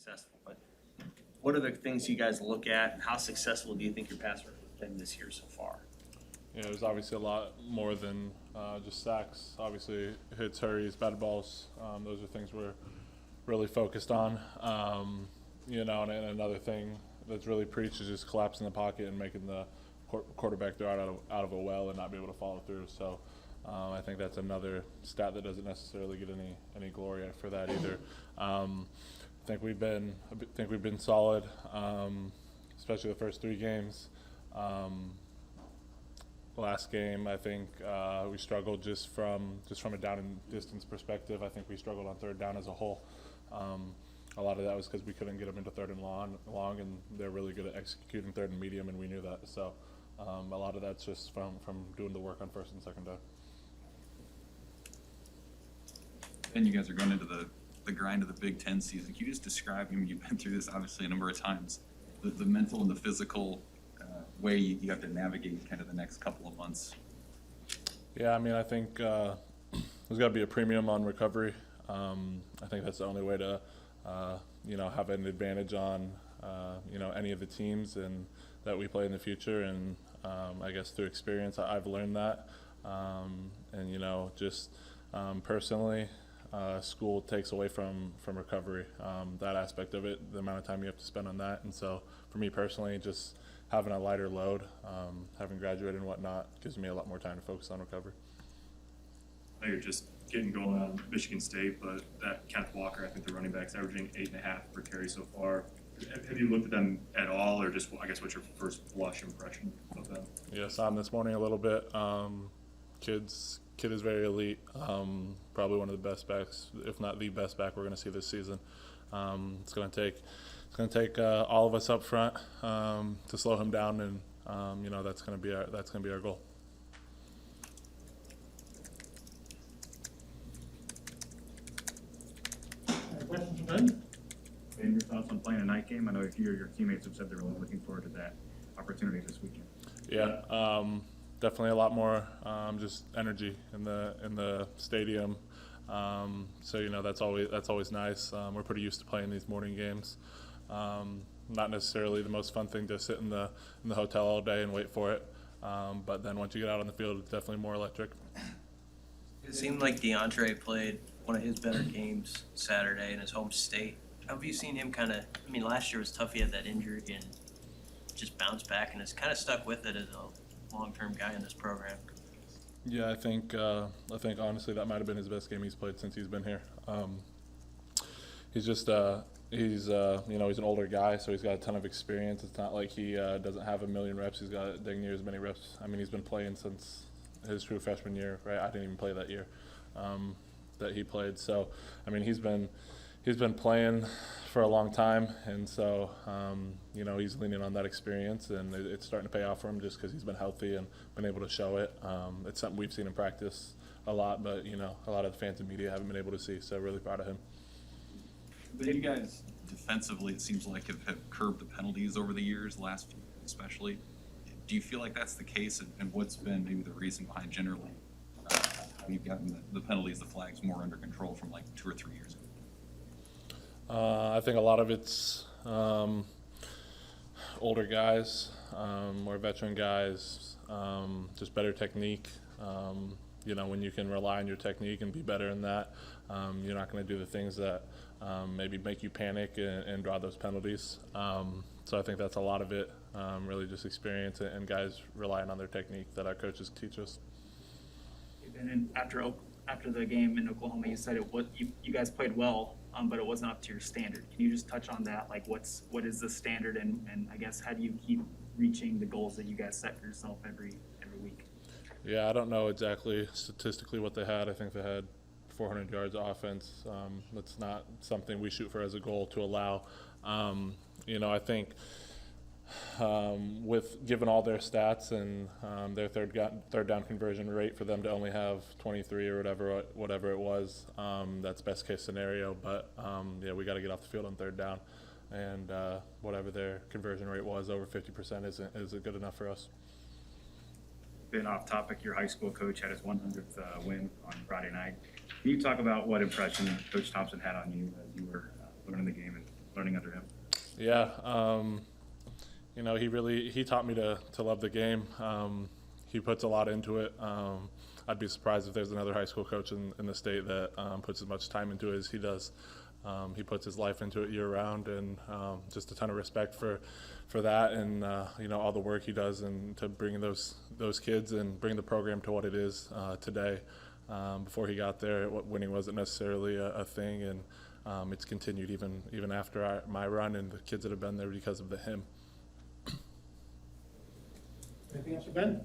successful. But what are the things you guys look at, and how successful do you think your pass rush has been this year so far? Yeah, there's obviously a lot more than just sacks. Obviously, hits, hurries, batted balls. Those are things we're really focused on. And another thing that's really preached is just collapsing the pocket and making the quarterback throw out of a well and not be able to follow through. So I think that's another stat that doesn't necessarily get any glory for that either. I think we've been solid, especially the first 3 games. Last game, I think we struggled just from a down and distance perspective. I think we struggled on third down as a whole. A lot of that was because we couldn't get them into third and long, and they're really good at executing third and medium, and we knew that. So a lot of that's just from doing the work on first and second down. And you guys are going into the grind of the Big Ten season. Can you just describe, you've been through this obviously a number of times, the mental and the physical way you have to navigate kind of the next couple of months? Yeah, I think there's got to be a premium on recovery. I think that's the only way to, have an advantage on, any of the teams and that we play in the future. And I guess through experience, I've learned that. Personally, school takes away from recovery, that aspect of it, the amount of time you have to spend on that. And so for me personally, just having a lighter load, having graduated and whatnot, gives me a lot more time to focus on recovery. I know you're just getting going on Michigan State, but that Kenneth Walker, I think the running back's averaging 8.5 per carry so far. Have you looked at them at all, or just, I guess, what's your first blush impression of them? Yeah, saw him this morning a little bit. Kid is very elite. Probably one of the best backs, if not the best back we're going to see this season. It's going to take all of us up front to slow him down, and that's going to be our goal. Questions for Ben? Ben, your thoughts on playing a night game? I know your teammates have said they're really looking forward to that opportunity this weekend. Yeah, definitely a lot more just energy in the stadium. That's always nice. We're pretty used to playing these morning games. Not necessarily the most fun thing to sit in the hotel all day and wait for it. But then once you get out on the field, it's definitely more electric. It seemed like DeAndre played one of his better games Saturday in his home state. How have you seen him last year was tough. He had that injury and just bounced back and has kind of stuck with it as a long-term guy in this program. Yeah, I think honestly that might have been his best game he's played since he's been here. He's just he's an older guy, so he's got a ton of experience. It's not like he doesn't have a million reps. He's got dang near as many reps. He's been playing since his true freshman year, right? I didn't even play that year that he played. So, he's been playing for a long time, and so he's leaning on that experience, and it's starting to pay off for him just because he's been healthy and been able to show it. It's something we've seen in practice a lot, but a lot of the fans and media haven't been able to see. So really proud of him. But you guys defensively, it seems like have curbed the penalties over the years, last few especially. Do you feel like that's the case, and what's been maybe the reason behind generally how you've gotten the penalties, the flags more under control from like 2 or 3 years ago? I think a lot of it's older guys, more veteran guys, just better technique. When you can rely on your technique and be better in that, you're not going to do the things that maybe make you panic and draw those penalties. So I think that's a lot of it, really just experience and guys relying on their technique that our coaches teach us. And then after the game in Oklahoma, you said you guys played well, but it wasn't up to your standard. Can you just touch on that? Like, what is the standard, and I guess how do you keep reaching the goals that you guys set for yourself every week? Yeah, I don't know exactly statistically what they had. I think they had 400 yards of offense. That's not something we shoot for as a goal to allow. I think with given all their stats and their third down conversion rate, for them to only have 23 or whatever it was, that's best case scenario. But we got to get off the field on third down, and whatever their conversion rate was, over 50% isn't good enough for us. Been off topic, your high school coach had his 100th win on Friday night. Can you talk about what impression Coach Thompson had on you as you were learning the game and learning under him? Yeah, you know, he taught me to love the game. He puts a lot into it. I'd be surprised if there's another high school coach in the state that puts as much time into it as he does. He puts his life into it year round, and just a ton of respect for that, and you know, all the work he does and to bring those kids and bring the program to what it is today. Before he got there, winning wasn't necessarily a thing, and it's continued even after my run and the kids that have been there because of him. Anything else for Ben?